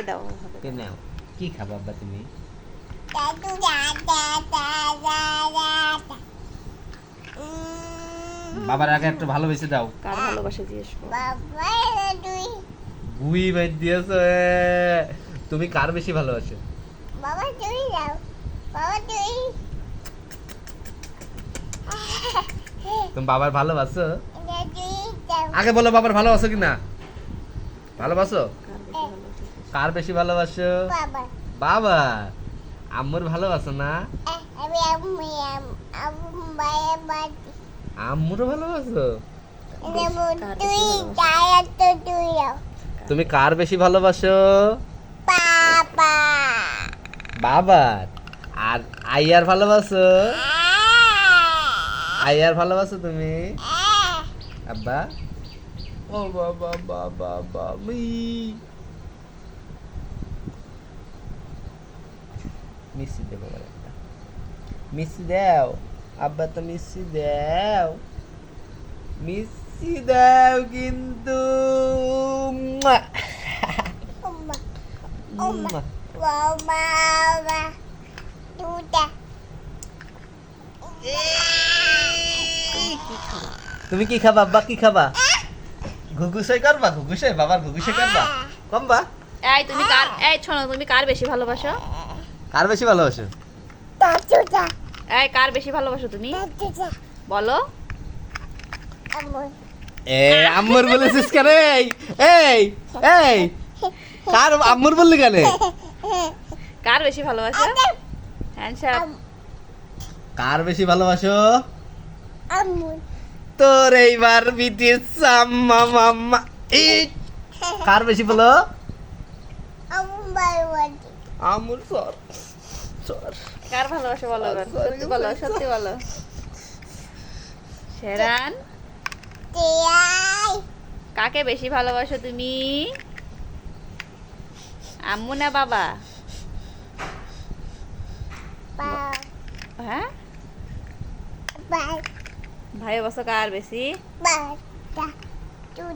দাও হবে কে নাও কি খাবা আব্বা তুমি বাবার আগে একটু ভালোবেসে দাও কার ভালোবাসা জিজ্ঞেস করো বুই বাইর দিয়েছো তুমি কার বেশি ভালোবাসো বাবা তুমি যাও বাবা তুমি তুমি বাবার ভালোবাসো তুমি যাও আগে বলো বাবার ভালোবাসো কিনা ভালোবাসো কার বেশি ভালোবাসা কার বেশি ভালোবাসো বাবা বাবা আম্মুর ভালোবাসো না আমি আমি বাইরে বাড়ি আম্মুরও ভালোবাসো তুই যাও তো তুই যাও তুমি কার বেশি ভালোবাসো বাবা বাবার আর আইয়ার ভালোবাসো আইয়ার ভালোবাসো তুমি আব্বা ও বাবা বাবা বাবা মিষ্টি দেবো একটা মিষ্টি দাও আব্বা তো মিষ্টি দাও মিষ্টি দাও কিন্তু মুয়া। ওমা মুয়া। বাবা তুই তুমি কি খাবা আব্বা কি খাবা ঘুঘুসাই করবা ঘুঘুসাই বাবার ঘুঘুসাই করবা কমবা এই শোনো তুমি কার বেশি ভালোবাসো কার বেশি ভালোবাসো তুই এই কার বেশি ভালোবাসো তুমি বলো এ আম্মুর বলেছিস কেন এই এই এই কার আম্মুর বললি কেন কার বেশি ভালোবাসো হ্যান্ডসাপ কার বেশি ভালোবাসো আমুল তোর এইবার বিটিস আম্মা মাম্মা এই কার বেশি বলো আমুল বাড়ি আম্মুর সর সর কার ভালোবাসো বলো এবার। সত্যি বলো সত্যি বলো শেরান টিয়াই কাকে বেশি ভালোবাসো তুমি আম্মু না বাবা বা হ্যাঁ বা ভাই বসো কার বেশি বা তুই